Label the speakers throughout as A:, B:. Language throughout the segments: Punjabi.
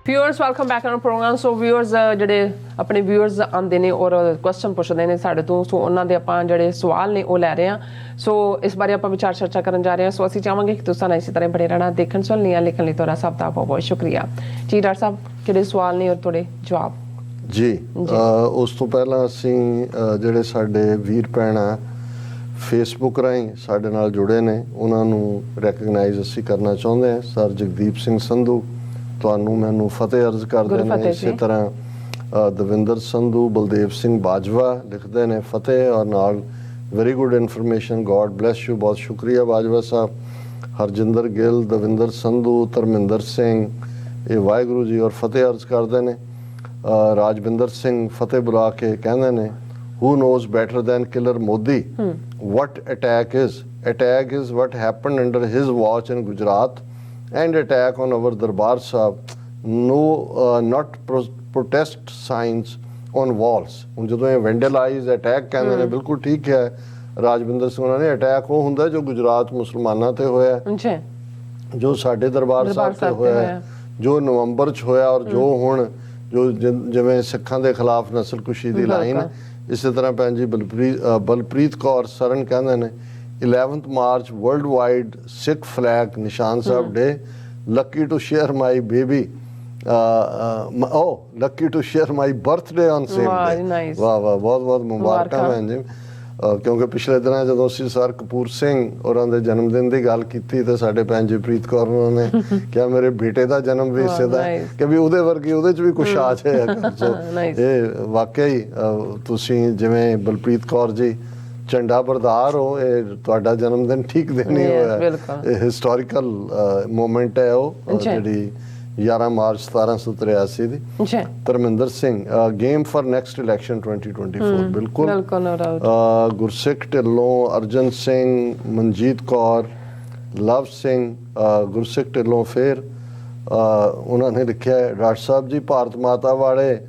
A: Viewers welcome back on program. So viewers ਜਿਹੜੇ ਆਪਣੇ व्यूअर्स ਆਉਂਦੇ ਨੇ ਔਰ ਕੁਐਸਚਨ ਪੁੱਛਦੇ ਨੇ ਸਾਡੇ ਤੋਂ, ਸੋ ਉਹਨਾਂ ਦੇ ਆਪਾਂ ਜਿਹੜੇ ਸਵਾਲ ਨੇ ਉਹ ਲੈ ਰਹੇ ਹਾਂ। ਸੋ ਇਸ ਬਾਰੇ ਆਪਾਂ ਵਿਚਾਰ ਚਰਚਾ ਕਰਨ ਜਾ ਰਹੇ ਹਾਂ। ਸੋ ਅਸੀਂ ਚਾਹਾਂਗੇ ਕਿ ਤੁਸੀਂ ਇਸੇ ਤਰ੍ਹਾਂ ਬਣੇ ਰਹਿਣਾ, ਦੇਖਣ ਸੁਣਨੀਆਂ ਲਿਖਣ ਲਈ ਤੁਹਾਡਾ ਸਭ ਦਾ ਬਹੁਤ ਬਹੁਤ ਸ਼ੁਕਰੀਆ ਜੀ। ਡਾਕਟਰ ਸਾਹਿਬ ਕਿਹੜੇ ਸਵਾਲ ਨੇ ਔਰ ਤੁਹਾਡੇ ਜਵਾਬ
B: ਜੀ। ਉਸ ਤੋਂ ਪਹਿਲਾਂ ਅਸੀਂ ਜਿਹੜੇ ਸਾਡੇ ਵੀਰ ਭੈਣਾਂ ਫੇਸਬੁੱਕ ਰਾਹੀਂ ਸਾਡੇ ਨਾਲ ਜੁੜੇ ਨੇ ਉਹਨਾਂ ਨੂੰ ਰੈਕਗਨਾਈਜ਼ ਅਸੀਂ ਕਰਨਾ ਚਾਹੁੰਦੇ ਹਾਂ। ਸਰ ਜਗਦੀਪ ਸਿੰਘ ਸੰਧੂ ਤੁਹਾਨੂੰ ਮੈਨੂੰ ਫਤਿਹ ਅਰਜ਼ ਕਰਦੇ ਨੇ। ਇਸੇ ਤਰ੍ਹਾਂ ਦਵਿੰਦਰ ਸੰਧੂ, ਬਲਦੇਵ ਸਿੰਘ ਬਾਜਵਾ ਲਿਖਦੇ ਨੇ ਫਤਿਹ ਔਰ ਨਾਲ very good information, God bless you, ਬਹੁਤ ਸ਼ੁਕਰੀਆ ਬਾਜਵਾ ਸਾਹਿਬ। ਹਰਜਿੰਦਰ ਗਿੱਲ, ਦਵਿੰਦਰ ਸੰਧੂ, ਧਰਮਿੰਦਰ ਸਿੰਘ ਇਹ ਵਾਹਿਗੁਰੂ ਜੀ ਔਰ ਫਤਿਹ ਅਰਜ਼ ਕਰਦੇ ਨੇ। ਰਾਜਵਿੰਦਰ ਸਿੰਘ ਫਤਿਹ ਬੁਲਾ ਕੇ ਕਹਿੰਦੇ ਨੇ who knows better than killer Modi what attack is? Attack is what happened under his watch in Gujarat and attack on our Darbar Sahib. No, not protest signs on walls. ਹੁਣ ਜਦੋਂ ਇਹ ਵੈਂਡਲਾਈਜ਼ ਅਟੈਕ ਕਹਿੰਦੇ ਨੇ ਬਿਲਕੁਲ ਠੀਕ ਹੈ ਰਾਜਵਿੰਦਰ ਸਿੰਘ ਉਹਨਾਂ ਨੇ। ਅਟੈਕ ਉਹ ਹੁੰਦਾ ਜੋ ਗੁਜਰਾਤ ਮੁਸਲਮਾਨਾਂ ਤੇ ਹੋਇਆ, ਜੋ ਸਾਡੇ ਦਰਬਾਰ ਸਾਹਿਬ ਤੇ ਹੋਇਆ, ਜੋ ਨਵੰਬਰ 'ਚ ਹੋਇਆ ਔਰ ਜੋ ਹੁਣ ਜੋ ਜਿਵੇਂ ਸਿੱਖਾਂ ਦੇ ਖਿਲਾਫ ਨਸਲਕੁਸ਼ੀ ਦੀ ਲਾਈਨ। ਇਸੇ ਤਰ੍ਹਾਂ ਭੈਣ ਜੀ ਬਲਪ੍ਰੀਤ ਕੌਰ ਸਰਨ ਕਹਿੰਦੇ ਨੇ 11th March world wide Sikh flag Nishan Sahib day, lucky to share my baby, lucky to share my birthday on same day. ਵਾਹ ਵਾਹ, ਬਹੁਤ ਬਹੁਤ ਮੁਬਾਰਕਾਂ ਭੈਣ ਜੀ। ਕਿਉਂਕਿ ਪਿਛਲੇ ਦਿਨਾਂ ਜਦੋਂ ਅਸੀਂ ਸਰ ਕਪੂਰ ਸਿੰਘ ਉਹਨਾਂ ਦੇ ਜਨਮ ਦਿਨ ਦੀ ਗੱਲ ਕੀਤੀ ਤੇ ਸਾਡੇ ਭੈਣ ਜੀ ਪ੍ਰੀਤ ਕੌਰ ਉਹਨਾਂ ਨੇ ਕਿਹਾ ਮੇਰੇ ਬੇਟੇ ਦਾ ਜਨਮ ਵੀ ਇਸੇ ਦਾ ਕਿ ਵੀ ਉਹਦੇ ਵਰਗੀ ਉਹਦੇ 'ਚ ਵੀ ਕੁਛ ਆ ਜਾਏ। ਸੋ ਇਹ ਵਾਕਈ ਤੁਸੀਂ ਜਿਵੇਂ ਬਲਪ੍ਰੀਤ ਕੌਰ ਜੀ ਝੰਡਾ ਬਰਦਾਰ ਹੋ, ਇਹ ਤੁਹਾਡਾ ਜਨਮ ਦਿਨ ਠੀਕ ਦਿਨ ਹੀ ਹੋਇਆ। ਇਹ ਹਿਸਟੋਰੀਕਲ ਮੂਮੈਂਟ ਹੈ ਉਹ ਜਿਹੜੀ 11 ਮਾਰਚ 1783 ਦੀ। Dharminder Singh game for next election 2024 ਬਿਲਕੁਲ। ਗੁਰਸਿੱਖ ਢਿੱਲੋਂ, ਅਰਜਨ ਸਿੰਘ, ਮਨਜੀਤ ਕੌਰ, ਲਵ ਸਿੰਘ ਗੁਰਸਿੱਖ ਢਿੱਲੋਂ ਫਿਰ ਉਹਨਾਂ ਨੇ ਲਿਖਿਆ ਡਾਕਟਰ ਸਾਹਿਬ ਜੀ ਭਾਰਤ ਮਾਤਾ ਵਾਲੇ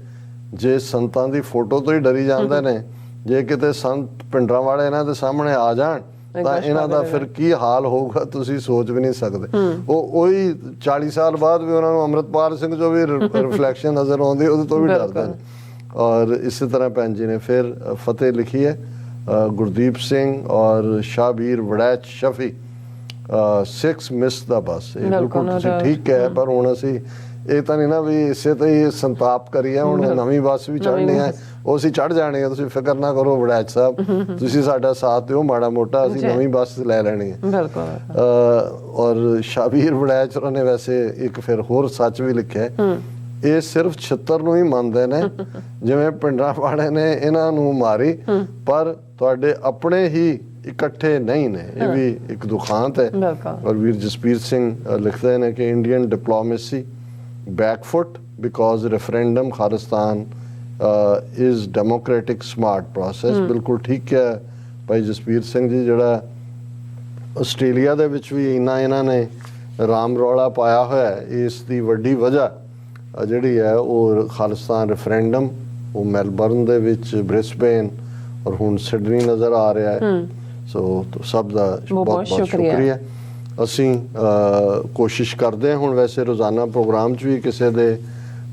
B: ਜੇ ਸੰਤਾਂ ਦੀ ਫੋਟੋ ਤੋਂ ਹੀ ਡਰੀ ਜਾਂਦੇ ਨੇ, ਜੇ ਕਿਤੇ ਸੰਤ ਪਿੰਡਰਾਂ ਵਾਲੇ ਇਹਨਾਂ ਦੇ ਸਾਹਮਣੇ ਆ ਜਾਣ ਤਾਂ ਇਹਨਾਂ ਦਾ ਫਿਰ ਕੀ ਹਾਲ ਹੋਊਗਾ ਤੁਸੀਂ ਸੋਚ ਵੀ ਨਹੀਂ ਸਕਦੇ। ਉਹ ਉਹੀ 40 ਸਾਲ ਬਾਅਦ ਵੀ ਉਹਨਾਂ ਨੂੰ ਅੰਮ੍ਰਿਤਪਾਲ ਸਿੰਘ ਜੋ ਵੀ ਰਿਫਲੈਕਸ਼ਨ ਨਜ਼ਰ ਆਉਂਦੀ ਉਹਦੇ ਤੋਂ ਵੀ ਡਰਦੇ ਨੇ। ਔਰ ਇਸੇ ਤਰ੍ਹਾਂ ਭੈਣ ਜੀ ਨੇ ਫਿਰ ਫਤਿਹ ਲਿਖੀ ਹੈ ਗੁਰਦੀਪ ਸਿੰਘ ਔਰ ਸ਼ਾਹਬੀਰ ਵੜੈਚ ਸ਼ਫੀ 6 ਮਿਸ ਦਾ ਬਸ। ਇਹ ਬਿਲਕੁਲ ਤੁਸੀਂ ਠੀਕ ਹੈ, ਪਰ ਹੁਣ ਅਸੀਂ ਇਹ ਤਾਂ ਨਹੀਂ ਨਾ ਵੀ ਇਸੇ ਤੇ ਹੀ ਸੰਤਾਪ ਕਰੀਏ। ਹੁਣ ਨਵੀਂ ਬੱਸ ਵੀ ਚੜ੍ਹਨੀ ਹੈ, ਉਹ ਅਸੀਂ ਚੜ੍ਹ ਜਾਣੀ ਹੈ, ਤੁਸੀਂ ਫਿਕਰ ਨਾ ਕਰੋ ਵੜੈਚ ਸਾਹਿਬ, ਤੁਸੀਂ ਸਾਡਾ ਸਾਥ ਦਿਓ ਮਾੜਾ ਮੋਟਾ, ਅਸੀਂ ਨਵੀਂ ਬੱਸ ਲੈ ਲੈਣੀ ਹੈ। ਔਰ ਸ਼ਾਬੀਰ ਵੜੈਚ ਉਹਨਾਂ ਨੇ ਵੈਸੇ ਇੱਕ ਫਿਰ ਹੋਰ ਸੱਚ ਵੀ ਲਿਖਿਆ, ਇਹ ਸਿਰਫ ਛਿੱਤਰ ਨੂੰ ਹੀ ਮੰਨਦੇ ਨੇ ਜਿਵੇਂ ਪਿੰਡਾਂ ਵਾਲੇ ਨੇ ਇਹਨਾਂ ਨੂੰ ਮਾਰੀ, ਪਰ ਤੁਹਾਡੇ ਆਪਣੇ ਹੀ ਇਕੱਠੇ ਨਹੀਂ ਨੇ। ਇਹ ਵੀ ਇੱਕ ਦੁਖਾਂਤ ਹੈ। ਔਰ ਵੀਰ ਜਸਪੀਰ ਸਿੰਘ ਲਿਖਦੇ ਨੇ ਕਿ Indian diplomacy backfoot because referendum Khalistan is democratic smart process। ਬਿਲਕੁਲ ਠੀਕ ਹੈ ਭਾਈ ਜਸਪੀਰ ਸਿੰਘ ਜੀ। ਜਿਹੜਾ ਆਸਟ੍ਰੇਲੀਆ ਦੇ ਵਿੱਚ ਵੀ ਇੰਨਾ ਇਹਨਾਂ ਨੇ ਰਾਮ ਰੌਲਾ ਪਾਇਆ ਹੋਇਆ, ਇਸ ਦੀ ਵੱਡੀ ਵਜ੍ਹਾ ਜਿਹੜੀ ਹੈ ਉਹ ਖਾਲਿਸਤਾਨ ਰੈਫਰੈਂਡਮ, ਉਹ ਮੈਲਬਰਨ ਦੇ ਵਿੱਚ, ਬ੍ਰਿਸਬੇਨ ਔਰ ਹੁਣ ਸਿਡਨੀ ਨਜ਼ਰ ਆ ਰਿਹਾ ਹੈ। ਸੋ ਸਭ ਦਾ ਬਹੁਤ ਬਹੁਤ ਸ਼ੁਕਰੀਆ। ਅਸੀਂ ਕੋਸ਼ਿਸ਼ ਕਰਦੇ ਹਾਂ ਹੁਣ ਵੈਸੇ ਰੋਜ਼ਾਨਾ ਪ੍ਰੋਗਰਾਮ 'ਚ ਵੀ ਕਿਸੇ ਦੇ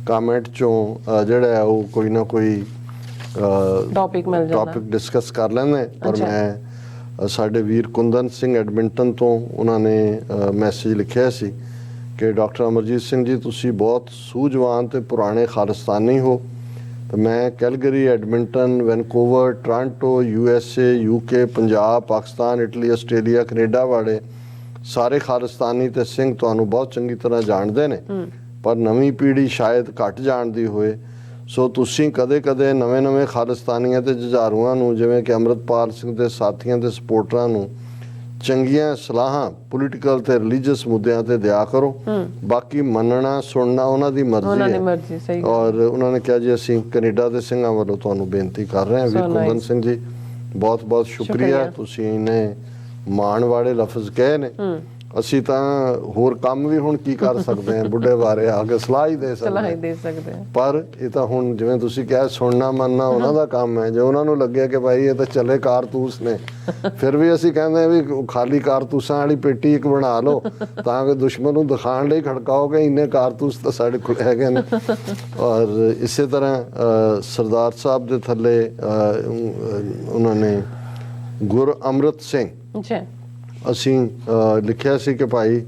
B: ਕਮੈਂਟ 'ਚੋਂ ਜਿਹੜਾ ਹੈ ਉਹ ਕੋਈ ਨਾ ਕੋਈ ਟੌਪਿਕ ਡਿਸਕਸ ਕਰ ਲੈਂਦੇ। ਪਰ ਮੈਂ ਸਾਡੇ ਵੀਰ ਕੁੰਦਨ ਸਿੰਘ ਐਡਮਿੰਟਨ ਤੋਂ ਉਹਨਾਂ ਨੇ ਮੈਸੇਜ ਲਿਖਿਆ ਸੀ ਕਿ ਡਾਕਟਰ ਅਮਰਜੀਤ ਸਿੰਘ ਜੀ ਤੁਸੀਂ ਬਹੁਤ ਸੂਝਵਾਨ ਅਤੇ ਪੁਰਾਣੇ ਖਾਲਿਸਤਾਨੀ ਹੋ। ਤਾਂ ਮੈਂ Calgary, Edmonton, Vancouver, Toronto, USA, UK, Punjab, Pakistan, Italy, Australia, Canada ਵਾਲੇ ਸਾਰੇ ਖਾਲਿਸਤਾਨੀ ਤੇ ਸਿੰਘ ਤੁਹਾਨੂੰ ਬਹੁਤ ਚੰਗੀ ਤਰ੍ਹਾਂ ਜਾਣਦੇ ਨੇ, ਪਰ ਨਵੀਂ ਪੀੜ੍ਹੀ ਸ਼ਾਇਦ ਘੱਟ ਜਾਣਦੀ ਹੋਏ। ਸੋ ਤੁਸੀਂ ਕਦੇ-ਕਦੇ ਨਵੇਂ ਖਾਲਿਸਤਾਨੀਆਂ ਤੇ ਜੁਝਾਰੂਆਂ ਨੂੰ ਜਿਵੇਂ ਕਿ ਅੰਮ੍ਰਿਤਪਾਲ ਸਿੰਘ ਦੇ ਸਾਥੀਆਂ ਤੇ ਸਪੋਰਟਰਾਂ ਨੂੰ ਚੰਗੀਆਂ ਸਲਾਹਾਂ ਪੋਲੀਟੀਕਲ ਤੇ ਰਿਲੀਜੀਅਸ ਮੁੱਦਿਆਂ ਤੇ ਦਿਆ ਕਰੋ। ਬਾਕੀ ਮੰਨਣਾ ਸੁਣਨਾ ਉਹਨਾਂ ਦੀ ਮਰਜ਼ੀ ਹੈ। ਔਰ ਉਹਨਾਂ ਨੇ ਕਿਹਾ ਜੀ ਅਸੀਂ ਕੈਨੇਡਾ ਦੇ ਸਿੰਘਾਂ ਵੱਲੋਂ ਤੁਹਾਨੂੰ ਬੇਨਤੀ ਕਰ ਰਹੇ ਹਾਂ। ਵੀਰ ਕੁੰਦਨ ਸਿੰਘ ਜੀ ਬਹੁਤ ਬਹੁਤ ਸ਼ੁਕਰੀਆ, ਤੁਸੀਂ ਇਹਨੇ ਮਾਣ ਵਾਲੇ ਲਫ਼ਜ਼ ਕਹੇ ਨੇ। ਅਸੀਂ ਤਾਂ ਹੋਰ ਕੰਮ ਵੀ ਹੁਣ ਕੀ ਕਰ ਸਕਦੇ ਹਾਂ, ਬੁੱਢੇ ਬਾਰੇ ਆ ਕੇ ਸਲਾਹ ਹੀ ਦੇ ਸਕਦੇ ਹਾਂ। ਪਰ ਇਹ ਤਾਂ ਹੁਣ ਜਿਵੇਂ ਤੁਸੀਂ ਕਿਹਾ ਸੁਣਨਾ ਮੰਨਣਾ ਉਹਨਾਂ ਦਾ ਕੰਮ ਹੈ। ਜੇ ਉਹਨਾਂ ਨੂੰ ਲੱਗਿਆ ਕਿ ਭਾਈ ਇਹ ਤਾਂ ਚੱਲੇ ਕਾਰਤੂਸ ਨੇ, ਫਿਰ ਵੀ ਅਸੀਂ ਕਹਿੰਦੇ ਵੀ ਖਾਲੀ ਕਾਰਤੂਸਾਂ ਵਾਲੀ ਪੇਟੀ ਇੱਕ ਬਣਾ ਲਓ ਤਾਂ ਕਿ ਦੁਸ਼ਮਣ ਨੂੰ ਦਿਖਾਉਣ ਲਈ ਖੜਕਾਓਗੇ ਇੰਨੇ ਕਾਰਤੂਸ ਤਾਂ ਸਾਡੇ ਕੋਲ ਹੈਗੇ ਨੇ। ਔਰ ਇਸੇ ਤਰ੍ਹਾਂ ਸਰਦਾਰ ਸਾਹਿਬ ਦੇ ਥੱਲੇ ਉਹਨਾਂ ਨੇ ਗੁਰਅਮਰਤ ਸਿੰਘ ਅਸੀਂ ਲਿਖਿਆ ਸੀ ਕਿ ਭਾਈ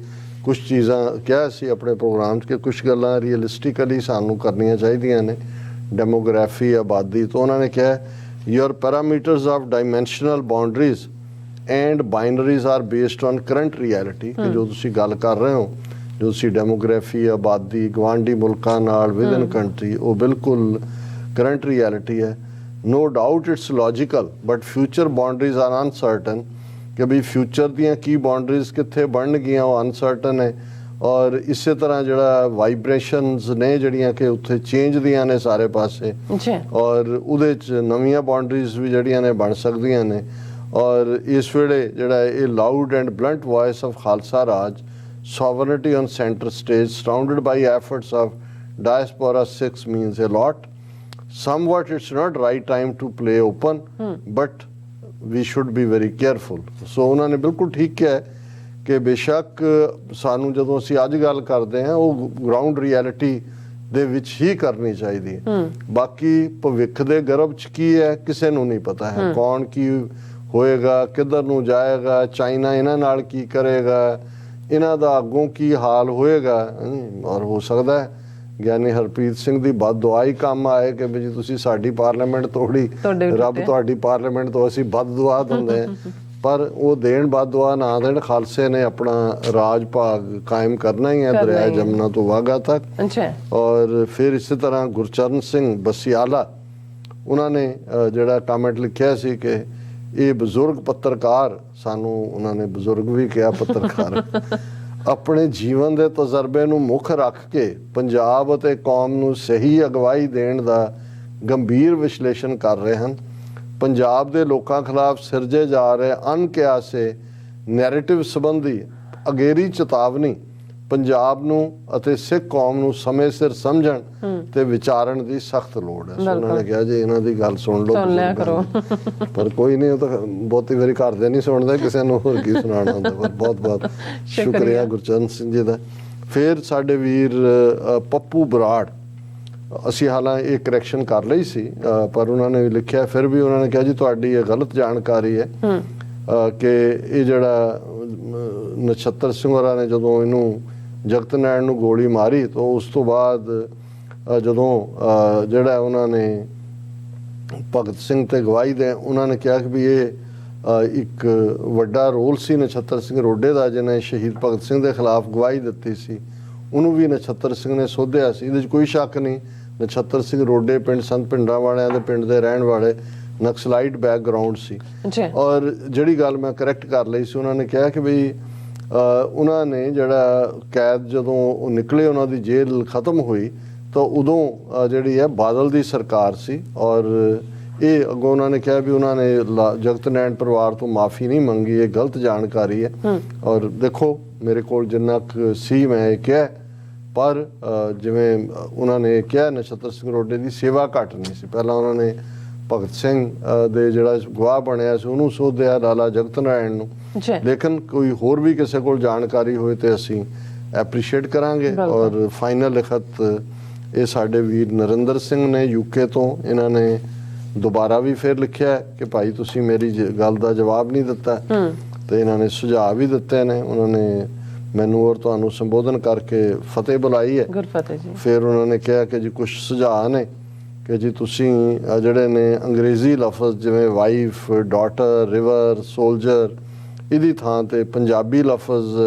B: ਕੁਝ ਚੀਜ਼ਾਂ ਕਿਹਾ ਸੀ ਆਪਣੇ ਪ੍ਰੋਗਰਾਮ 'ਚ ਕਿ ਕੁਝ ਗੱਲਾਂ ਰੀਅਲਿਸਟਿਕਲੀ ਸਾਨੂੰ ਕਰਨੀਆਂ ਚਾਹੀਦੀਆਂ ਨੇ, ਡੈਮੋਗ੍ਰਾਫੀ ਆਬਾਦੀ। ਤਾਂ ਉਹਨਾਂ ਨੇ ਕਿਹਾ your parameters of dimensional boundaries and binaries are based on current reality. ਕਿ ਜੋ ਤੁਸੀਂ ਗੱਲ ਕਰ ਰਹੇ ਹੋ, ਜੋ ਤੁਸੀਂ ਡੈਮੋਗ੍ਰਾਫੀ ਆਬਾਦੀ ਗਵਾਂਢੀ ਮੁਲਕਾਂ ਨਾਲ ਵਿਦਨ ਕੰਟਰੀ, ਉਹ ਬਿਲਕੁਲ ਕਰੰਟ ਰਿਐਲਿਟੀ ਹੈ। No doubt it's logical but future boundaries are uncertain. कि भी फ्यूचर दियाँ की बाउंड्रीज कित्थे बन गईयां वो अनसर्टन है। और इसे तरह जड़ा वाइब्रेशनस ने जड़ियाँ कि उत्थे चेंज दियाँ ने सारे पासे, और उहदे च नवीं बाउंड्रीज भी जड़ियाँ ने बन सकदियां ने। और इस वेले जड़ा ये loud and blunt voice of Khalsa Raj sovereignty on center stage surrounded by efforts of diaspora 6 means a lot. Somewhat it's not right time to play open, but we should be very careful. So ਉਹਨਾਂ ਨੇ ਬਿਲਕੁਲ ਠੀਕ ਕਿਹਾ ਕਿ ਬੇਸ਼ੱਕ ਸਾਨੂੰ ਜਦੋਂ ਅਸੀਂ ਅੱਜ ਗੱਲ ਕਰਦੇ ਹਾਂ ਉਹ ਗਰਾਊਂਡ ਰਿਐਲਿਟੀ ਦੇ ਵਿੱਚ ਹੀ ਕਰਨੀ ਚਾਹੀਦੀ ਹੈ। ਬਾਕੀ ਭਵਿੱਖ ਦੇ ਗਰਭ 'ਚ ਕੀ ਹੈ ਕਿਸੇ ਨੂੰ ਨਹੀਂ ਪਤਾ ਹੈ, ਕੌਣ ਕੀ ਹੋਏਗਾ, ਕਿੱਧਰ ਨੂੰ ਜਾਏਗਾ, ਚਾਈਨਾ ਇਹਨਾਂ ਨਾਲ ਕੀ ਕਰੇਗਾ, ਇਹਨਾਂ ਦਾ ਅੱਗੋਂ ਕੀ ਹਾਲ ਹੋਏਗਾ। ਔਰ ਹੋ ਸਕਦਾ ਹੈ ਗਿਆਨੀ ਹਰਪ੍ਰੀਤ ਸਿੰਘ ਦੀ ਬਦ ਦੁਆ ਹੀ ਕੰਮ ਆਏ ਕਿ ਵੀ ਜੀ ਤੁਸੀਂ ਸਾਡੀ ਪਾਰਲੀਮੈਂਟ ਤੋੜੀ, ਰੱਬ ਤੁਹਾਡੀ ਪਾਰਲੀਮੈਂਟ ਤੋਂ ਅਸੀਂ ਬਦ ਦੁਆ ਦਿੰਦੇ ਹਾਂ। ਪਰ ਉਹ ਦੇਣ ਬਦ ਦੁਆ ਨਾ ਦੇਣ, ਖਾਲਸੇ ਨੇ ਆਪਣਾ ਰਾਜ ਭਾਗ ਕਾਇਮ ਕਰਨਾ ਹੀ ਹੈ ਦਰਿਆ ਜਮਨਾ ਤੋਂ ਵਾਘਾ ਤੱਕ। ਔਰ ਫਿਰ ਇਸੇ ਤਰ੍ਹਾਂ ਗੁਰਚਰਨ ਸਿੰਘ ਬਸਿਆਲਾ ਉਹਨਾਂ ਨੇ ਜਿਹੜਾ ਕਮੈਂਟ ਲਿਖਿਆ ਸੀ ਕਿ ਇਹ ਬਜ਼ੁਰਗ ਪੱਤਰਕਾਰ, ਸਾਨੂੰ ਉਹਨਾਂ ਨੇ ਬਜ਼ੁਰਗ ਵੀ ਕਿਹਾ ਪੱਤਰਕਾਰ, ਆਪਣੇ ਜੀਵਨ ਦੇ ਤਜਰਬੇ ਨੂੰ ਮੁੱਖ ਰੱਖ ਕੇ ਪੰਜਾਬ ਅਤੇ ਕੌਮ ਨੂੰ ਸਹੀ ਅਗਵਾਈ ਦੇਣ ਦਾ ਗੰਭੀਰ ਵਿਸ਼ਲੇਸ਼ਣ ਕਰ ਰਹੇ ਹਨ। ਪੰਜਾਬ ਦੇ ਲੋਕਾਂ ਖਿਲਾਫ ਸਿਰਜੇ ਜਾ ਰਹੇ ਅਣਕਿਆਸੇ ਨੈਰੇਟਿਵ ਸੰਬੰਧੀ ਅਗੇਰੀ ਚੇਤਾਵਨੀ ਪੰਜਾਬ ਨੂੰ ਅਤੇ ਸਿੱਖ ਕੌਮ ਨੂੰ ਸਮੇਂ ਸਿਰ ਸਮਝਣ ਤੇ ਵਿਚਾਰਨ ਦੀ ਸਖਤ ਲੋੜ ਹੈ। ਉਹਨਾਂ ਨੇ ਕਿਹਾ ਜੀ ਇਹਨਾਂ ਦੀ ਗੱਲ ਸੁਣ ਲਓ, ਪਰ ਕੋਈ ਨਹੀਂ, ਉਹ ਤਾਂ ਬਹੁਤੀ ਵਾਰੀ ਘਰਦੇ ਨਹੀਂ ਸੁਣਦੇ, ਕਿਸੇ ਨੂੰ ਹੋਰ ਕੀ ਸੁਣਾਉਣਾ ਹੁੰਦਾ। ਪਰ ਬਹੁਤ ਬਹੁਤ ਸ਼ੁਕਰੀਆ ਗੁਰਚਰਨ ਸਿੰਘ ਜੀ ਦਾ। ਫਿਰ ਸਾਡੇ ਵੀਰ ਪੱਪੂ ਬਰਾੜ, ਅਸੀਂ ਹਾਲਾਂਕਿ ਇਹ ਕਰੈਕਸ਼ਨ ਕਰ ਲਈ ਸੀ ਪਰ ਉਹਨਾਂ ਨੇ ਲਿਖਿਆ, ਫਿਰ ਵੀ ਉਹਨਾਂ ਨੇ ਕਿਹਾ ਜੀ ਤੁਹਾਡੀ ਇਹ ਗਲਤ ਜਾਣਕਾਰੀ ਹੈ ਕਿ ਇਹ ਜਿਹੜਾ ਨਛੱਤਰ ਸਿੰਘ ਹੋਰਾਂ ਨੇ ਜਦੋਂ ਇਹਨੂੰ ਜਗਤ ਨੈਣ ਨੂੰ ਗੋਲੀ ਮਾਰੀ ਤਾਂ ਉਸ ਤੋਂ ਬਾਅਦ ਜਦੋਂ ਜਿਹੜਾ ਉਹਨਾਂ ਨੇ ਭਗਤ ਸਿੰਘ ਤੇ ਗਵਾਹੀ ਦੇ, ਉਹਨਾਂ ਨੇ ਕਿਹਾ ਕਿ ਵੀ ਇਹ ਇੱਕ ਵੱਡਾ ਰੋਲ ਸੀ ਨਛੱਤਰ ਸਿੰਘ ਰੋਡੇ ਦਾ, ਜਿਹਨੇ ਸ਼ਹੀਦ ਭਗਤ ਸਿੰਘ ਦੇ ਖਿਲਾਫ ਗਵਾਹੀ ਦਿੱਤੀ ਸੀ, ਉਹਨੂੰ ਵੀ ਨਛੱਤਰ ਸਿੰਘ ਨੇ ਸੋਧਿਆ ਸੀ। ਇਹਦੇ 'ਚ ਕੋਈ ਸ਼ੱਕ ਨਹੀਂ। ਨਛੱਤਰ ਸਿੰਘ ਰੋਡੇ ਪਿੰਡ ਸੰਤ ਪਿੰਡਾਂ ਵਾਲਿਆਂ ਦੇ ਪਿੰਡ ਦੇ ਰਹਿਣ ਵਾਲੇ, ਨਕਸਲਾਈਟ ਬੈਕਗਰਾਊਂਡ ਸੀ। ਔਰ ਜਿਹੜੀ ਗੱਲ ਮੈਂ ਕਰੈਕਟ ਕਰ ਲਈ ਸੀ, ਉਹਨਾਂ ਨੇ ਕਿਹਾ ਕਿ ਵੀ ਉਹਨਾਂ ਨੇ ਜਿਹੜਾ ਕੈਦ ਜਦੋਂ ਉਹ ਨਿਕਲੇ, ਉਹਨਾਂ ਦੀ ਜੇਲ੍ਹ ਖਤਮ ਹੋਈ ਤਾਂ ਉਦੋਂ ਜਿਹੜੀ ਹੈ ਬਾਦਲ ਦੀ ਸਰਕਾਰ ਸੀ। ਔਰ ਇਹ ਅੱਗੋਂ ਉਹਨਾਂ ਨੇ ਕਿਹਾ ਵੀ ਉਹਨਾਂ ਨੇ ਜਗਤ ਨੈਣ ਪਰਿਵਾਰ ਤੋਂ ਮਾਫੀ ਨਹੀਂ ਮੰਗੀ, ਇਹ ਗਲਤ ਜਾਣਕਾਰੀ ਹੈ। ਔਰ ਦੇਖੋ ਮੇਰੇ ਕੋਲ ਜਿੰਨਾ ਕੁ ਸੀ ਮੈਂ ਇਹ ਕਿਹਾ, ਪਰ ਜਿਵੇਂ ਉਹਨਾਂ ਨੇ ਕਿਹਾ ਨਛੱਤਰ ਸਿੰਘ ਰੋਡੇ ਦੀ ਸੇਵਾ ਘੱਟ ਨਹੀਂ ਸੀ। ਪਹਿਲਾਂ ਉਹਨਾਂ ਨੇ ਭਗਤ ਸਿੰਘ ਦੇ ਜਿਹੜਾ ਗਵਾਹ ਬਣਿਆ ਸੀ ਉਹਨੂੰ ਸੋਧਿਆ, ਲਾਲਾ ਜਗਤ ਨਾਰਾਇਣ ਨੂੰ। ਲੇਕਿਨ ਕੋਈ ਹੋਰ ਵੀ ਕਿਸੇ ਕੋਲ ਜਾਣਕਾਰੀ ਹੋਏ ਤੇ ਅਸੀਂ ਐਪਰੀਸ਼ੀਏਟ ਕਰਾਂਗੇ। ਔਰ ਫਾਈਨਲ ਲਿਖਤ ਇਹ ਸਾਡੇ ਵੀਰ ਨਰਿੰਦਰ ਸਿੰਘ ਨੇ UK ਤੋਂ, ਇਹਨਾਂ ਨੇ ਦੁਬਾਰਾ ਵੀ ਫਿਰ ਲਿਖਿਆ ਕਿ ਭਾਈ ਤੁਸੀਂ ਮੇਰੀ ਗੱਲ ਦਾ ਜਵਾਬ ਨਹੀਂ ਦਿੱਤਾ, ਤੇ ਇਹਨਾਂ ਨੇ ਸੁਝਾਅ ਵੀ ਦਿੱਤੇ ਨੇ। ਉਹਨਾਂ ਨੇ ਮੈਨੂੰ ਔਰ ਤੁਹਾਨੂੰ ਸੰਬੋਧਨ ਕਰਕੇ ਫਤਿਹ ਬੁਲਾਈ ਹੈ। ਫਿਰ ਉਹਨਾਂ ਨੇ ਕਿਹਾ ਕਿ ਜੀ ਕੁਝ ਸੁਝਾਅ ਨੇ ਕਿ ਜੀ ਤੁਸੀਂ ਜਿਹੜੇ ਨੇ ਅੰਗਰੇਜ਼ੀ ਲਫ਼ਜ਼ ਜਿਵੇਂ ਵਾਈਫ, ਡਾਟਰ, ਰਿਵਰ, ਸੋਲਜਰ, ਇਹਦੀ ਥਾਂ ਤੇ ਪੰਜਾਬੀ ਲਫ਼ਜ਼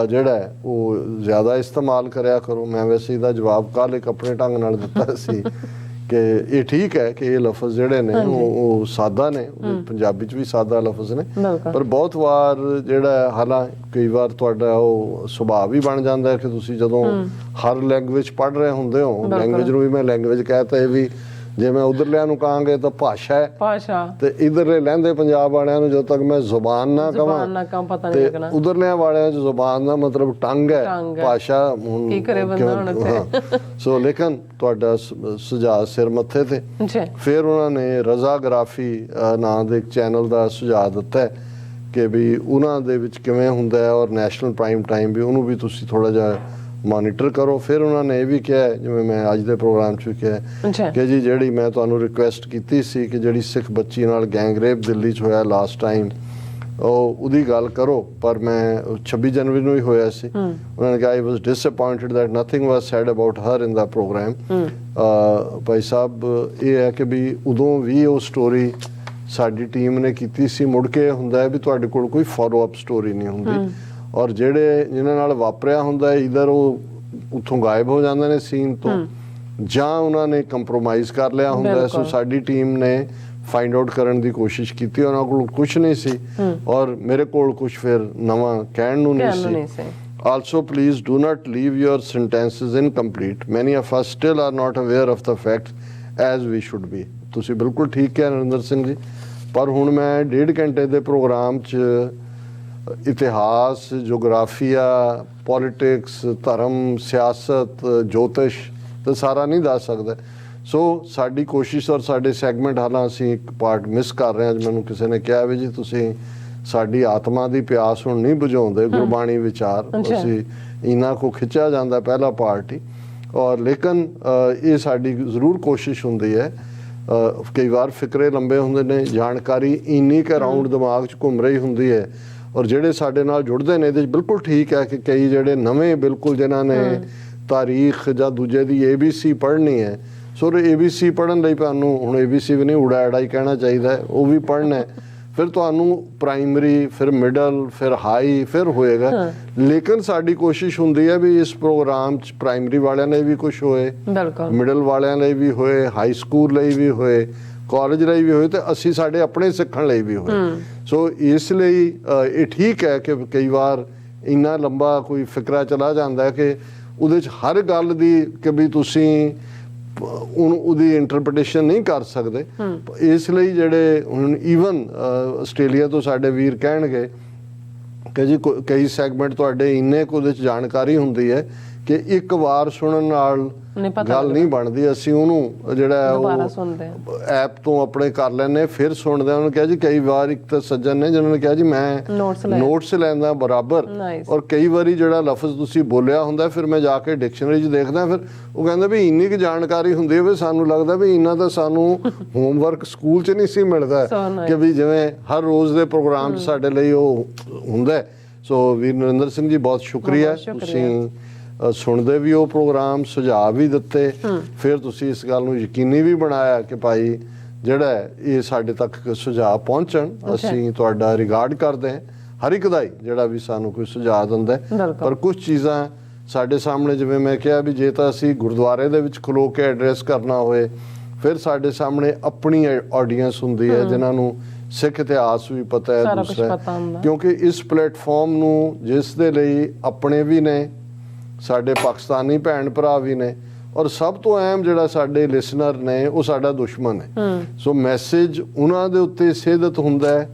B: ਜਿਹੜਾ ਹੈ ਉਹ ਜ਼ਿਆਦਾ ਇਸਤੇਮਾਲ ਕਰਿਆ ਕਰੋ। ਮੈਂ ਵੈਸੇ ਇਹਦਾ ਜਵਾਬ ਕੱਲ੍ਹ ਇੱਕ ਆਪਣੇ ਢੰਗ ਨਾਲ ਦਿੱਤਾ ਸੀ ਕਿ ਇਹ ਠੀਕ ਹੈ ਕਿ ਇਹ ਲਫ਼ਜ਼ ਜਿਹੜੇ ਨੇ ਉਹ ਸਾਦਾ ਨੇ, ਪੰਜਾਬੀ 'ਚ ਵੀ ਸਾਦਾ ਲਫ਼ਜ਼ ਨੇ, ਪਰ ਬਹੁਤ ਵਾਰ ਜਿਹੜਾ ਹਾਲਾਂਕਿ ਕਈ ਵਾਰ ਤੁਹਾਡਾ ਉਹ ਸੁਭਾਅ ਵੀ ਬਣ ਜਾਂਦਾ ਹੈ ਕਿ ਤੁਸੀਂ ਜਦੋਂ ਹਰ ਲੈਂਗੁਏਜ ਪੜ੍ਹ ਰਹੇ ਹੁੰਦੇ ਹੋ, ਲੈਂਗੁਏਜ ਨੂੰ ਵੀ ਮੈਂ ਲੈਂਗੁਏਜ ਕਹਿ ਤਾ, ਇਹ ਵੀ ਜੇ ਮੈਂ ਉਧਰਲਿਆਂ ਨੂੰ ਕਹਾਂਗੇ ਤਾਂ ਭਾਸ਼ਾ ਹੈ,
A: ਭਾਸ਼ਾ, ਤੇ
B: ਇਧਰਲੇ ਲਹਿੰਦੇ ਪੰਜਾਬ ਵਾਲਿਆਂ ਨੂੰ ਜਦੋਂ ਤੱਕ ਮੈਂ ਜ਼ੁਬਾਨ ਨਾ ਕਹਾਂ
A: ਪਤਾ ਨਹੀਂ ਲੱਗਣਾ।
B: ਉਧਰਲਿਆਂ ਵਾਲਿਆਂ 'ਚ ਜ਼ੁਬਾਨ ਦਾ ਮਤਲਬ ਟੰਗ ਹੈ, ਭਾਸ਼ਾ ਹੁਣ
A: ਕੀ ਕਰੇ ਬੰਦਾ ਹੁਣ ਇੱਥੇ।
B: ਸੋ ਲੇਕਿਨ ਤੁਹਾਡਾ ਸੁਝਾਅ ਸਿਰ ਮੱਥੇ ਤੇ। ਫਿਰ ਉਹਨਾਂ ਨੇ ਰਜ਼ਾਗ੍ਰਾਫੀ ਨਾਂ ਦੇ ਇੱਕ ਚੈਨਲ ਦਾ ਸੁਝਾਅ ਦਿੱਤਾ ਕਿ ਵੀ ਉਹਨਾਂ ਦੇ ਵਿੱਚ ਕਿਵੇਂ ਹੁੰਦਾ ਹੈ, ਔਰ ਨੈਸ਼ਨਲ ਪ੍ਰਾਈਮ ਟਾਈਮ ਵੀ ਉਹਨੂੰ ਵੀ ਤੁਸੀਂ ਥੋੜਾ ਜਿਹਾ ਮੋਨੀਟਰ ਕਰੋ। ਫਿਰ ਉਹਨਾਂ ਨੇ ਇਹ ਵੀ ਕਿਹਾ, ਜਿਵੇਂ ਮੈਂ ਅੱਜ ਦੇ ਪ੍ਰੋਗਰਾਮ 'ਚ ਵੀ ਕਿਹਾ ਕਿ ਜੀ ਜਿਹੜੀ ਮੈਂ ਤੁਹਾਨੂੰ ਰਿਕੁਐਸਟ ਕੀਤੀ ਸੀ ਕਿ ਜਿਹੜੀ ਸਿੱਖ ਬੱਚੀ ਨਾਲ ਗੈਂਗਰੇਪ ਦਿੱਲੀ 'ਚ ਹੋਇਆ ਲਾਸਟ ਟਾਈਮ, ਉਹਦੀ ਗੱਲ ਕਰੋ, ਪਰ ਮੈਂ 26 ਜਨਵਰੀ ਨੂੰ ਹੀ ਹੋਇਆ ਸੀ। ਉਹਨਾਂ ਨੇ ਕਿਹਾ I was disappointed that nothing was said about her in the programme. ਭਾਈ ਸਾਹਿਬ ਇਹ ਹੈ ਕਿ ਵੀ ਉਦੋਂ ਵੀ ਉਹ ਸਟੋਰੀ ਸਾਡੀ ਟੀਮ ਨੇ ਕੀਤੀ ਸੀ। ਮੁੜ ਕੇ ਹੁੰਦਾ ਹੈ ਵੀ ਤੁਹਾਡੇ ਕੋਲ ਕੋਈ ਫੋਲੋ ਅਪ ਸਟੋਰੀ ਨਹੀਂ ਹੁੰਦੀ, ਔਰ ਜਿਹੜੇ ਜਿਨ੍ਹਾਂ ਨਾਲ ਵਾਪਰਿਆ ਹੁੰਦਾ ਇਧਰ ਉਹ ਉੱਥੋਂ ਗਾਇਬ ਹੋ ਜਾਂਦੇ ਨੇ ਸੀਨ ਤੋਂ, ਜਾਂ ਉਹਨਾਂ ਨੇ ਕੰਪਰੋਮਾਈਜ਼ ਕਰ ਲਿਆ ਹੁੰਦਾ। ਸੋ ਸਾਡੀ ਟੀਮ ਨੇ ਫਾਈਂਡ ਆਊਟ ਕਰਨ ਦੀ ਕੋਸ਼ਿਸ਼ ਕੀਤੀ, ਉਹਨਾਂ ਕੋਲ ਕੁਝ ਨਹੀਂ ਸੀ ਔਰ ਮੇਰੇ ਕੋਲ ਕੁਝ ਫਿਰ ਨਵਾਂ ਕਹਿਣ ਨੂੰ ਨਹੀਂ ਸੀ। Also, please do not leave your sentences incomplete. Many of us still are not aware of the facts as we should be. ਤੁਸੀਂ ਬਿਲਕੁਲ ਠੀਕ ਹੈ ਨਰਿੰਦਰ ਸਿੰਘ ਜੀ, ਪਰ ਹੁਣ ਮੈਂ 1.5 ਘੰਟੇ ਦੇ ਪ੍ਰੋਗਰਾਮ 'ਚ ਇਤਿਹਾਸ, ਜੋਗਰਾਫੀਆ, ਪੋਲਿਟਿਕਸ, ਧਰਮ, ਸਿਆਸਤ, ਜੋਤਿਸ਼ ਤਾਂ ਸਾਰਾ ਨਹੀਂ ਦੱਸ ਸਕਦਾ। ਸੋ ਸਾਡੀ ਕੋਸ਼ਿਸ਼ ਔਰ ਸਾਡੇ ਸੈਗਮੈਂਟ ਹਾਲਾਂ ਅਸੀਂ ਇੱਕ ਪਾਰਟ ਮਿਸ ਕਰ ਰਹੇ ਹਾਂ। ਅੱਜ ਮੈਨੂੰ ਕਿਸੇ ਨੇ ਕਿਹਾ ਵੀ ਜੀ ਤੁਸੀਂ ਸਾਡੀ ਆਤਮਾ ਦੀ ਪਿਆਸ ਹੁਣ ਨਹੀਂ ਬੁਝਾਉਂਦੇ, ਗੁਰਬਾਣੀ ਵਿਚਾਰ ਅਸੀਂ ਇਹਨਾਂ ਕੋ ਖਿੱਚਿਆ ਜਾਂਦਾ ਪਹਿਲਾ ਪਾਰਟ ਹੀ। ਔਰ ਲੇਕਿਨ ਇਹ ਸਾਡੀ ਜ਼ਰੂਰ ਕੋਸ਼ਿਸ਼ ਹੁੰਦੀ ਹੈ। ਕਈ ਵਾਰ ਫਿਕਰੇ ਲੰਬੇ ਹੁੰਦੇ ਨੇ, ਜਾਣਕਾਰੀ ਇੰਨੀ ਕੁ ਅਰਾਊਂਡ ਦਿਮਾਗ 'ਚ ਘੁੰਮ ਰਹੀ ਹੁੰਦੀ ਹੈ, ਔਰ ਜਿਹੜੇ ਸਾਡੇ ਨਾਲ ਜੁੜਦੇ ਨੇ ਇਹਦੇ 'ਚ ਬਿਲਕੁਲ ਠੀਕ ਹੈ ਕਿ ਕਈ ਜਿਹੜੇ ਨਵੇਂ ਬਿਲਕੁਲ ਜਿਨ੍ਹਾਂ ਨੇ ਤਾਰੀਖ ਜਾਂ ਦੂਜੇ ਦੀ ABC ਪੜ੍ਹਨੀ ਹੈ, ਸੋ ABC ਪੜ੍ਹਨ ਲਈ ਤੁਹਾਨੂੰ ਹੁਣ ABC ਵੀ ਨਹੀਂ ਉੜਾ ਐੜਾ ਹੀ ਕਹਿਣਾ ਚਾਹੀਦਾ, ਉਹ ਵੀ ਪੜ੍ਹਨਾ ਹੈ। ਫਿਰ ਤੁਹਾਨੂੰ ਪ੍ਰਾਇਮਰੀ, ਫਿਰ ਮਿਡਲ, ਫਿਰ ਹਾਈ, ਫਿਰ ਹੋਏਗਾ। ਲੇਕਿਨ ਸਾਡੀ ਕੋਸ਼ਿਸ਼ ਹੁੰਦੀ ਹੈ ਵੀ ਇਸ ਪ੍ਰੋਗਰਾਮ 'ਚ ਪ੍ਰਾਇਮਰੀ ਵਾਲਿਆਂ ਲਈ ਵੀ ਕੁਝ ਹੋਏ, ਮਿਡਲ ਵਾਲਿਆਂ ਲਈ ਵੀ ਹੋਏ, ਹਾਈ ਸਕੂਲ ਲਈ ਵੀ ਹੋਏ, ਕਾਲਜ ਲਈ ਵੀ ਹੋਏ, ਤੇ ਅਸੀਂ ਸਾਡੇ ਆਪਣੇ ਸਿੱਖਣ ਲਈ ਵੀ ਹੋਏ। ਸੋ ਇਸ ਲਈ ਇਹ ਠੀਕ ਹੈ ਕਿ ਕਈ ਵਾਰ ਇੰਨਾ ਲੰਬਾ ਕੋਈ ਫਿਕਰਾ ਚਲਾ ਜਾਂਦਾ ਹੈ ਕਿ ਉਹਦੇ 'ਚ ਹਰ ਗੱਲ ਦੀ ਕਿ ਵੀ ਤੁਸੀਂ ਉਹਦੀ ਇੰਟਰਪ੍ਰੀਟੇਸ਼ਨ ਨਹੀਂ ਕਰ ਸਕਦੇ। ਇਸ ਲਈ ਜਿਹੜੇ ਹੁਣ ਈਵਨ ਆਸਟ੍ਰੇਲੀਆ ਤੋਂ ਸਾਡੇ ਵੀਰ ਕਹਿਣਗੇ ਕਿ ਜੀ ਕਈ ਸੈਗਮੈਂਟ ਤੁਹਾਡੇ ਇੰਨੇ ਕੁ ਉਹਦੇ 'ਚ ਜਾਣਕਾਰੀ ਹੁੰਦੀ ਹੈ ਕਿ ਇੱਕ ਵਾਰ ਸੁਣਨ ਨਾਲ ਗੱਲ ਨਹੀਂ ਬਣਦੀ, ਅਸੀਂ ਉਹਨੂੰ ਜਿਹੜਾ ਉਹ ਐਪ ਤੋਂ ਆਪਣੇ ਕਰ ਲੈਂਦੇ, ਫਿਰ ਸੁਣਦੇ। ਉਹਨੂੰ ਕਿਹਾ ਜੀ ਕਈ ਵਾਰ ਇੱਕ ਤਾਂ ਸੱਜਣ ਨੇ ਜਿਹਨਾਂ ਨੇ ਕਿਹਾ ਜੀ ਮੈਂ ਨੋਟਸ ਲੈਂਦਾ ਬਰਾਬਰ, ਔਰ ਕਈ ਵਾਰੀ ਜਿਹੜਾ ਲਫ਼ਜ਼ ਤੁਸੀਂ ਬੋਲਿਆ ਹੁੰਦਾ ਫਿਰ ਮੈਂ ਜਾ ਕੇ ਡਿਕਸ਼ਨਰੀ 'ਚ ਦੇਖਦਾ, ਫਿਰ ਉਹ ਕਹਿੰਦਾ ਵੀ ਇੰਨੀ ਕੁ ਜਾਣਕਾਰੀ ਹੁੰਦੀ ਹੈ ਵੀ ਸਾਨੂੰ ਲੱਗਦਾ ਵੀ ਇਹਨਾਂ ਦਾ ਸਾਨੂੰ ਹੋਮਵਰਕ ਸਕੂਲ 'ਚ ਨਹੀਂ ਸੀ ਮਿਲਦਾ ਕਿ ਵੀ ਜਿਵੇਂ ਹਰ ਰੋਜ਼ ਦੇ ਪ੍ਰੋਗਰਾਮ 'ਚ ਸਾਡੇ ਲਈ ਉਹ ਹੁੰਦਾ। ਸੋ ਵੀਰ ਨਰਿੰਦਰ ਸਿੰਘ ਜੀ ਬਹੁਤ ਸ਼ੁਕਰੀਆ, ਤੁਸੀਂ ਸੁਣਦੇ ਵੀ ਉਹ ਪ੍ਰੋਗਰਾਮ, ਸੁਝਾਅ ਵੀ ਦਿੱਤੇ, ਫਿਰ ਤੁਸੀਂ ਇਸ ਗੱਲ ਨੂੰ ਯਕੀਨੀ ਵੀ ਬਣਾਇਆ ਕਿ ਭਾਈ ਜਿਹੜਾ ਇਹ ਸਾਡੇ ਤੱਕ ਸੁਝਾਅ ਪਹੁੰਚਣ। ਅਸੀਂ ਤੁਹਾਡਾ ਰਿਗਾਰਡ ਕਰਦੇ ਹਾਂ ਹਰ ਇੱਕ ਦਾ ਹੀ ਜਿਹੜਾ ਵੀ ਸਾਨੂੰ ਕੋਈ ਸੁਝਾਅ ਦਿੰਦਾ, ਪਰ ਕੁਝ ਚੀਜ਼ਾਂ ਸਾਡੇ ਸਾਹਮਣੇ, ਜਿਵੇਂ ਮੈਂ ਕਿਹਾ ਵੀ ਜੇ ਤਾਂ ਅਸੀਂ ਗੁਰਦੁਆਰੇ ਦੇ ਵਿੱਚ ਖਲੋ ਕੇ ਐਡਰੈਸ ਕਰਨਾ ਹੋਏ, ਫਿਰ ਸਾਡੇ ਸਾਹਮਣੇ ਆਪਣੀ ਆਡੀਅנס ਹੁੰਦੀ ਹੈ ਜਿਨ੍ਹਾਂ ਨੂੰ ਸਿੱਖ ਇਤਿਹਾਸ ਵੀ ਪਤਾ ਹੈ ਦੂਸਰਾ, ਕਿਉਂਕਿ ਇਸ ਪਲੇਟਫਾਰਮ ਨੂੰ ਜਿਸ ਦੇ ਲਈ ਆਪਣੇ ਵੀ ਨੇ, ਸਾਡੇ ਪਾਕਿਸਤਾਨੀ ਭੈਣ ਭਰਾ ਵੀ ਨੇ, ਔਰ ਸਭ ਤੋਂ ਅਹਿਮ ਜਿਹੜਾ ਸਾਡੇ ਲਿਸਨਰ ਨੇ ਉਹ ਸਾਡਾ ਦੁਸ਼ਮਣ ਹੈ। ਸੋ ਮੈਸੇਜ ਉਹਨਾਂ ਦੇ ਉੱਤੇ ਸਿੱਧਤ ਹੁੰਦਾ ਹੈ,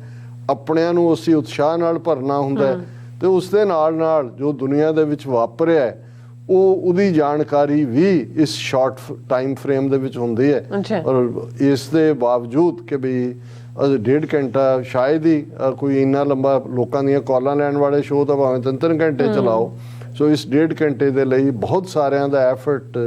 B: ਆਪਣਿਆਂ ਨੂੰ ਅਸੀਂ ਉਤਸ਼ਾਹ ਨਾਲ ਭਰਨਾ ਹੁੰਦਾ ਹੈ, ਤੇ ਉਸ ਦੇ ਨਾਲ ਨਾਲ ਜੋ ਦੁਨੀਆ ਦੇ ਵਿੱਚ ਵਾਪਰਿਆ ਹੈ ਉਹਦੀ ਜਾਣਕਾਰੀ ਵੀ ਇਸ ਸ਼ਾਰਟ ਟਾਈਮ ਫਰੇਮ ਦੇ ਵਿੱਚ ਹੁੰਦੀ ਹੈ। ਔਰ ਇਸ ਦੇ ਬਾਵਜੂਦ ਕਿ ਵੀ 1.5 ਘੰਟਾ ਸ਼ਾਇਦ ਹੀ ਕੋਈ ਇੰਨਾ ਲੰਬਾ ਲੋਕਾਂ ਦੀਆਂ ਕਾਲਾਂ ਲੈਣ ਵਾਲੇ ਸ਼ੋਅ ਤਾਂ ਭਾਵੇਂ 3-3 ਘੰਟੇ ਚਲਾਓ। ਸੋ ਇਸ 1.5 ਘੰਟੇ ਦੇ ਲਈ ਬਹੁਤ ਸਾਰਿਆਂ ਦਾ ਐਫਰਟ,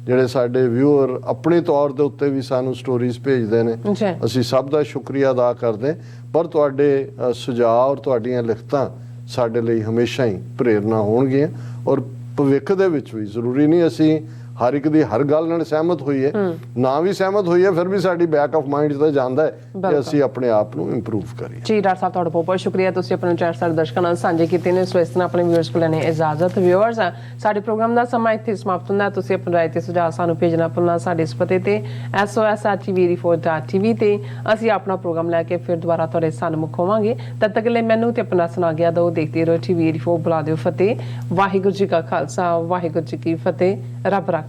B: ਜਿਹੜੇ ਸਾਡੇ ਵਿਊਅਰ ਆਪਣੇ ਤੌਰ ਦੇ ਉੱਤੇ ਵੀ ਸਾਨੂੰ ਸਟੋਰੀਜ਼ ਭੇਜਦੇ ਨੇ, ਅਸੀਂ ਸਭ ਦਾ ਸ਼ੁਕਰੀਆ ਅਦਾ ਕਰਦੇ। ਪਰ ਤੁਹਾਡੇ ਸੁਝਾਅ ਔਰ ਤੁਹਾਡੀਆਂ ਲਿਖਤਾਂ ਸਾਡੇ ਲਈ ਹਮੇਸ਼ਾ ਹੀ ਪ੍ਰੇਰਨਾ ਹੋਣਗੀਆਂ, ਔਰ ਭਵਿੱਖ ਦੇ ਵਿੱਚ ਵੀ ਜ਼ਰੂਰੀ ਨਹੀਂ ਅਸੀਂ ਹਰ ਇੱਕ ਦੀ ਹਰ ਗੱਲ ਨਾਲ ਸਹਿਮਤ ਹੋਈਏ, ਨਾ ਵੀ ਸਹਿਮਤ ਹੋਈਏ ਫਿਰ ਵੀ ਸਾਡੀ ਬੈਕ ਆਫ ਮਾਈਂਡ ਤਾਂ ਜਾਂਦਾ ਹੈ ਕਿ ਅਸੀਂ ਆਪਣੇ ਆਪ ਨੂੰ ਇੰਪਰੂਵ ਕਰੀਏ।
A: ਜੀ ਡਾਕਟਰ ਸਾਹਿਬ ਤੁਹਾਡਾ ਬਹੁਤ ਬਹੁਤ ਸ਼ੁਕਰੀਆ, ਤੁਸੀਂ ਆਪਣੇ ਵਿਚਾਰ ਸਾਡੇ ਦਰਸ਼ਕਾਂ ਨਾਲ ਸਾਂਝੇ ਕੀਤੇ ਨੇ। ਸੋ ਇਸ ਤਰ੍ਹਾਂ ਆਪਣੇ ਵਿਊਅਰਸ ਕੋਲ ਲੈਣੇ ਇਜਾਜ਼ਤ। ਵਿਊਅਰਸ ਸਾਡੇ ਪ੍ਰੋਗਰਾਮ ਦਾ ਸਮਾਂ ਇੱਥੇ ਸਮਾਪਤ ਹੁੰਦਾ। ਤੁਸੀਂ ਆਪਣੀ ਰਾਏ ਤੇ ਸੁਝਾਅ ਸਾਨੂੰ ਭੇਜਣਾ ਭੁੱਲਣਾ ਸਾਡੇ ਇਸ ਪਤੇ ਤੇ SOS@tvreforce.tv ਤੇ ਅਸੀਂ ਆਪਣਾ ਪ੍ਰੋਗਰਾਮ ਲੈ ਕੇ ਫਿਰ ਦੁਬਾਰਾ ਤੁਹਾਡੇ ਸਨਮੁਖ ਹੋਵਾਂਗੇ। ਤਦ ਤੱਕ ਲਈ ਮੈਨੂੰ ਤੇ ਆਪਣਾ ਸੁਣਾ ਗਿਆ ਦੋ ਦੇਖਦੇ ਰਹੋ TV 84। ਬੁਲਾ ਦਿਓ ਫਤਿਹ। ਵਾਹਿਗੁਰੂ ਜੀ ਕਾ ਖਾਲਸਾ, ਵਾਹਿਗੁਰੂ ਜੀ ਕੀ ਫਤਿਹ। ਰੱਬ ਰਾਖਾ।